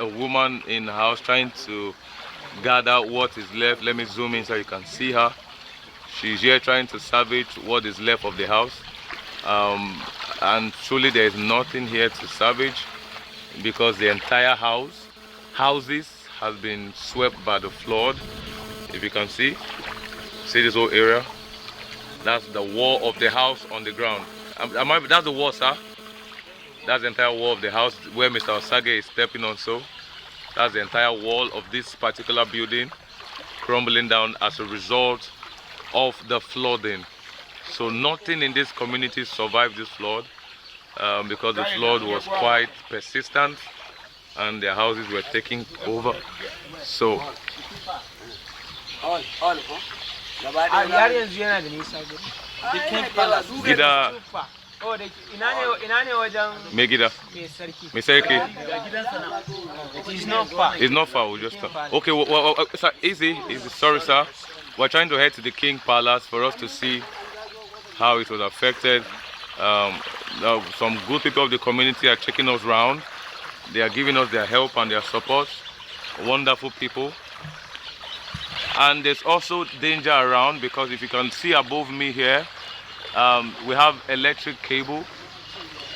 a woman in the house trying to gather what is left. Let me zoom in so you can see her. She's here trying to salvage what is left of the house. And truly there is nothing here to salvage because the entire houses has been swept by the flood. If you can see this whole area. That's the wall of the house on the ground. That's the wall, sir. That's the entire wall of the house where Mr. Osage is stepping on. So that's the entire wall of this particular building crumbling down as a result of the flooding. So nothing in this community survived this flood because the flood was quite persistent and their houses were taken over. So Megida. It's not far. It's not far. We just okay. Well, sir, easy. Sorry, sir. We're trying to head to the King Palace for us to see how it was affected. Some good people of the community are checking us around. They are giving us their help and their support. Wonderful people. And there's also danger around because if you can see above me here, we have electric cable,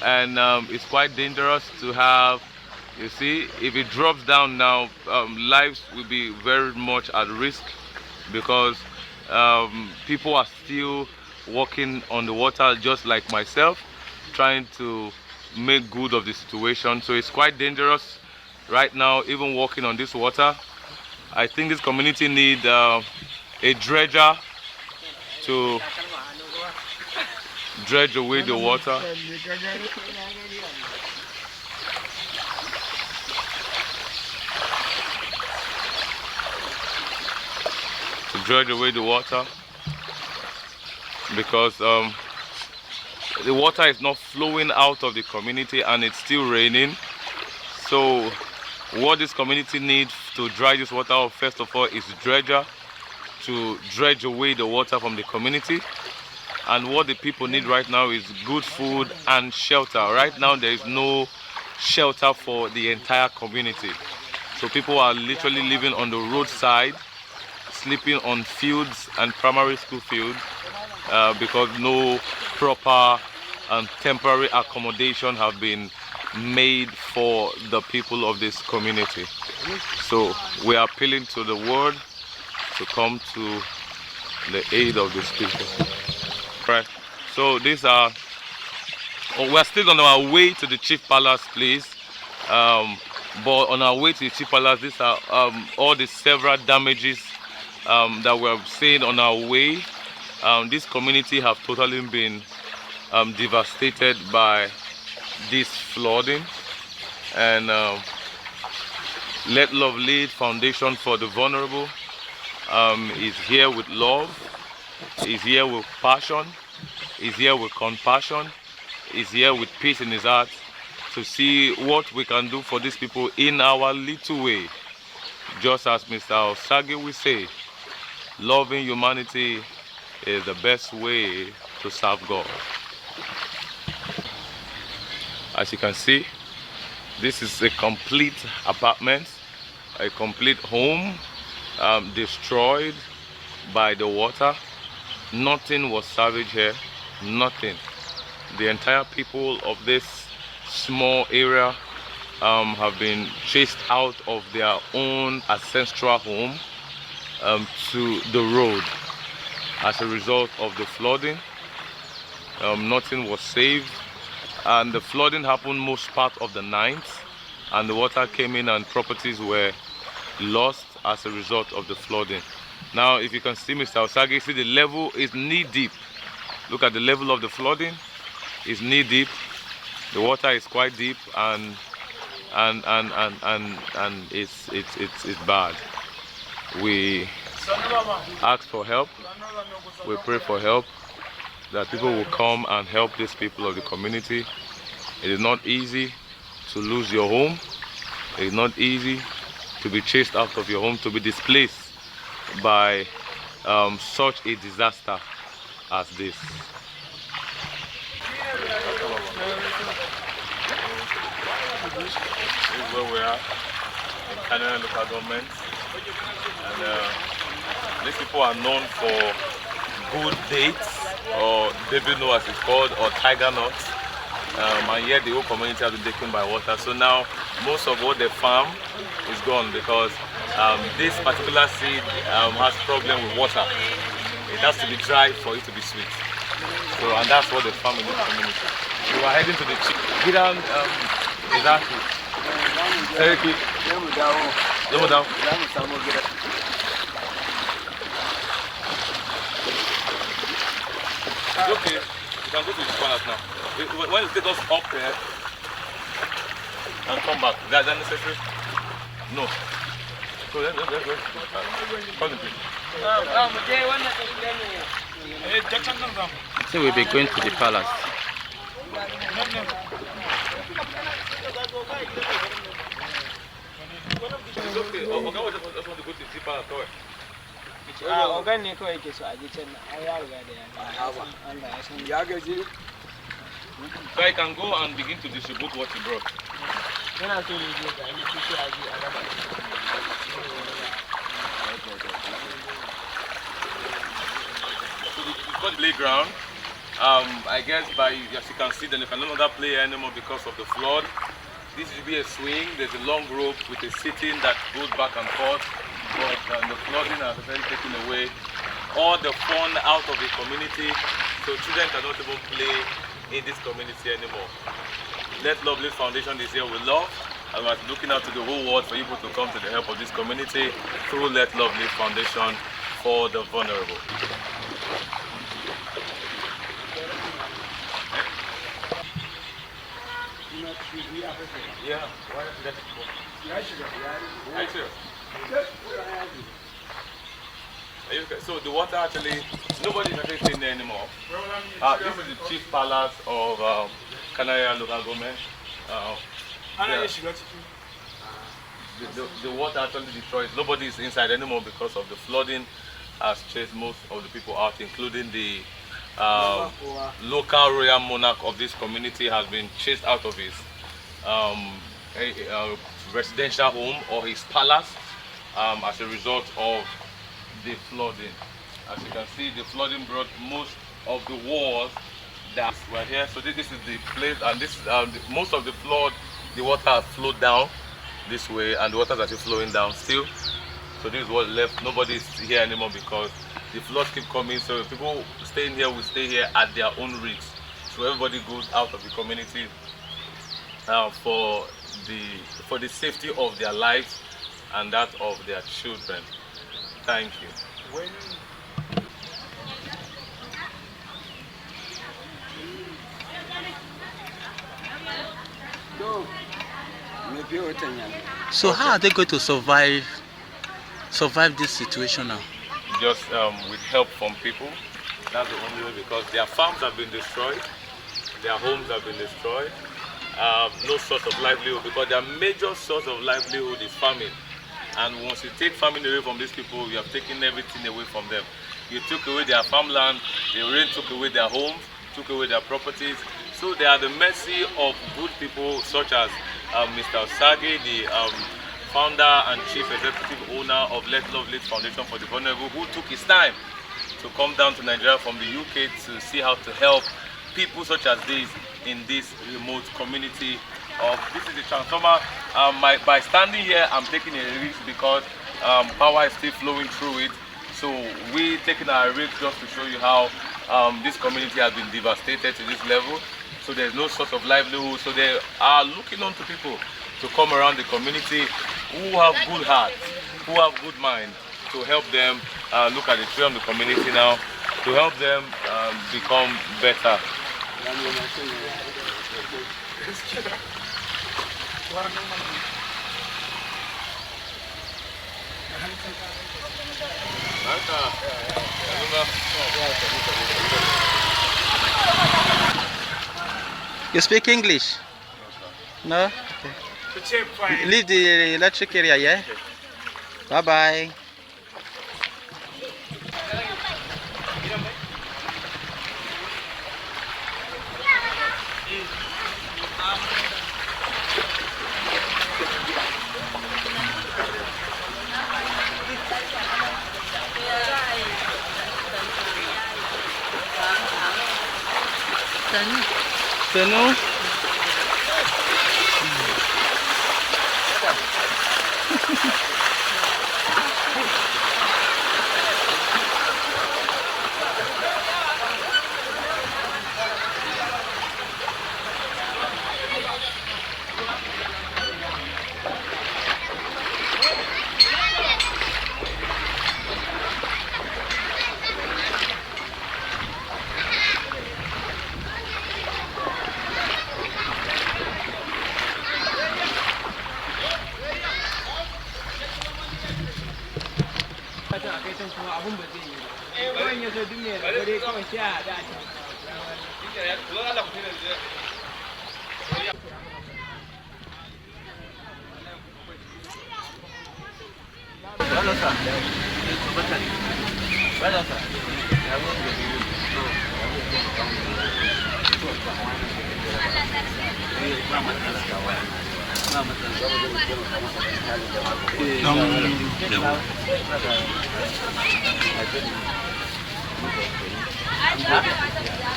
and it's quite dangerous to have. You see, if it drops down now, lives will be very much at risk because people are still walking on the water just like myself, trying to make good of the situation. So it's quite dangerous right now, even walking on this water. I think this community needs a dredger to dredge away the water. To dredge away the water because the water is not flowing out of the community and it's still raining. So what this community needs to dry this water off, first of all, is dredger to dredge away the water from the community. And what the people need right now is good food and shelter. Right now there is no shelter for the entire community. So people are literally living on the roadside, sleeping on fields and primary school fields because no proper and temporary accommodation have been made for the people of this community. So we are appealing to the world to come to the aid of these people. Right. So these are. We're still on our way to the Chief Palace, please. But on our way to the Chief Palace, these are all the several damages that we're seeing on our way. This community have totally been devastated by this flooding, and Let Love Lead Foundation for the Vulnerable is here with love, is here with passion, is here with compassion, is here with peace in his heart to see what we can do for these people in our little way. Just as Mr. Osage will say, loving humanity is the best way to serve God. As you can see, this is a complete apartment, a complete home destroyed by the water. Nothing was salvaged here, nothing. The entire people of this small area have been chased out of their own ancestral home to the road as a result of the flooding. Nothing was saved, and the flooding happened most part of the night, and the water came in and properties were lost as a result of the flooding. Now if you can see, Mr. Osage, see the level is knee deep. Look at the level of the flooding, is knee deep. The water is quite deep, and it's bad. We ask for help, we pray for help, that people will come and help these people of the community. It is not easy to lose your home. It is not easy to be chased out of your home, to be displaced by such a disaster as this. This is where we are. Karnay local government. And these people are known for good dates, or baby nut as it's called, or tiger nuts. And yet the whole community has been taken by water. So now most of what they farm is gone because this particular seed has problem with water. It has to be dry for it to be sweet. So, and that's what they farm in this community. We are heading to the Gidan, exactly. Okay. Down. It's okay. You can go to the palace now. When you take us up there and come back, is that necessary? No. So let's go. Concentrate. So we'll be going to the palace. It's okay. Oh, okay, I just want to go to the palace. So I can go and begin to distribute what you brought. It's got the playground. I guess as you can see, then you can no longer play anymore because of the flood. This will be a swing. There's a long rope with a seating that goes back and forth. But the flooding has already taken away all the fun out of the community. So children cannot even play in this community anymore. Let Love Live Foundation is here with love, and we're looking out to the whole world for people to come to the help of this community through Let Love Live Foundation for the vulnerable. Yeah, why is that? Okay. So the water actually, nobody's actually staying there anymore. This is the chief palace of Karnay local government. The water actually destroys. Nobody is inside anymore because of the flooding has chased most of the people out, including the local royal monarch of this community has been chased out of his residential home or his palace as a result of the flooding. As you can see, the flooding brought most of the walls that were here. So this is the place, and this most of the flood, the water has flowed down this way, and the water is actually flowing down still. So this is what left. Nobody is here anymore because the floods keep coming. So people staying here will stay here at their own risk. So everybody goes out of the community for the safety of their lives and that of their children. Thank you. So how are they going to survive this situation now? Just with help from people. That's the only way, because their farms have been destroyed, their homes have been destroyed. No source of livelihood, because their major source of livelihood is farming. And once you take farming away from these people, you have taken everything away from them. You took away their farmland, the rain took away their homes, took away their properties. So they are the mercy of good people such as Mr. Osage, the founder and chief executive owner of Let Love Live Foundation for the Vulnerable, who took his time to come down to Nigeria from the UK to see how to help people such as these in this remote community. This is the transformer. By standing here, I'm taking a risk because power is still flowing through it. So we're taking our risk just to show you how this community has been devastated to this level. So there's no source of livelihood. So they are looking on to people to come around the community who have good hearts, who have good minds, to help them look at the tree of the community now, to help them become better. You speak English? No? Okay. Leave the electric area, yeah? Bye-bye. Senu.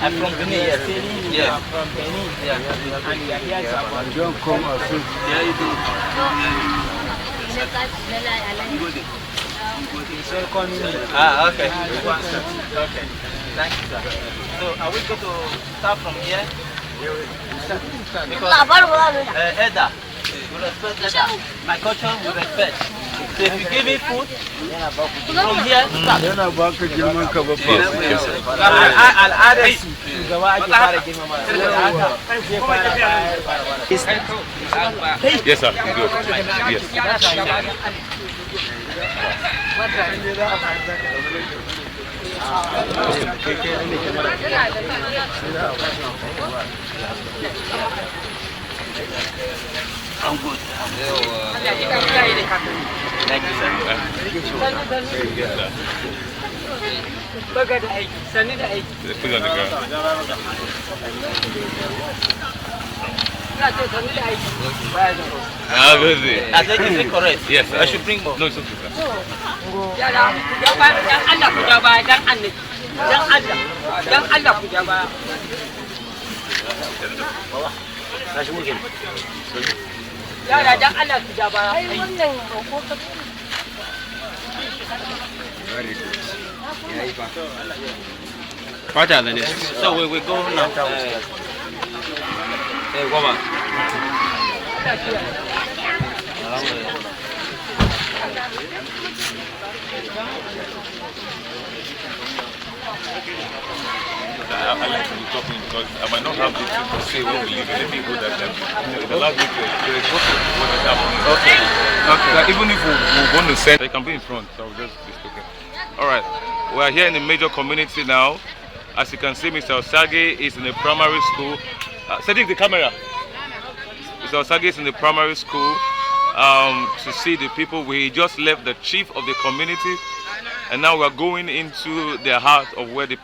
I'm from Benin, yes. Yeah. From Benin, yeah. And we are here to don't come and sit. Yeah, you do. Okay. Okay. Thank you, sir. So, are we going to start from here? Because Edda, we respect Edda. My culture, we respect. So if you give me food, from here, start. Yes, sir. Good. Yes. I'm good. Thank you, sir. Put it on the ground. I think is it correct? Yes, I should bring more. No, it's okay, sir. So we go now. Hey, woman. I like to be talking because I might not have the thing to say when we leave. Let me go that time. It allows me to expose what is happening. Okay. Like even if we want to send, they can be in front. So I'll just be speaking. All right. We are here in the major community now. As you can see, Mr. Osage is in the primary school. Setting the camera. Mr. Osage is in the primary school to see the people. We just left the chief of the community, and now we are going into the heart of where the people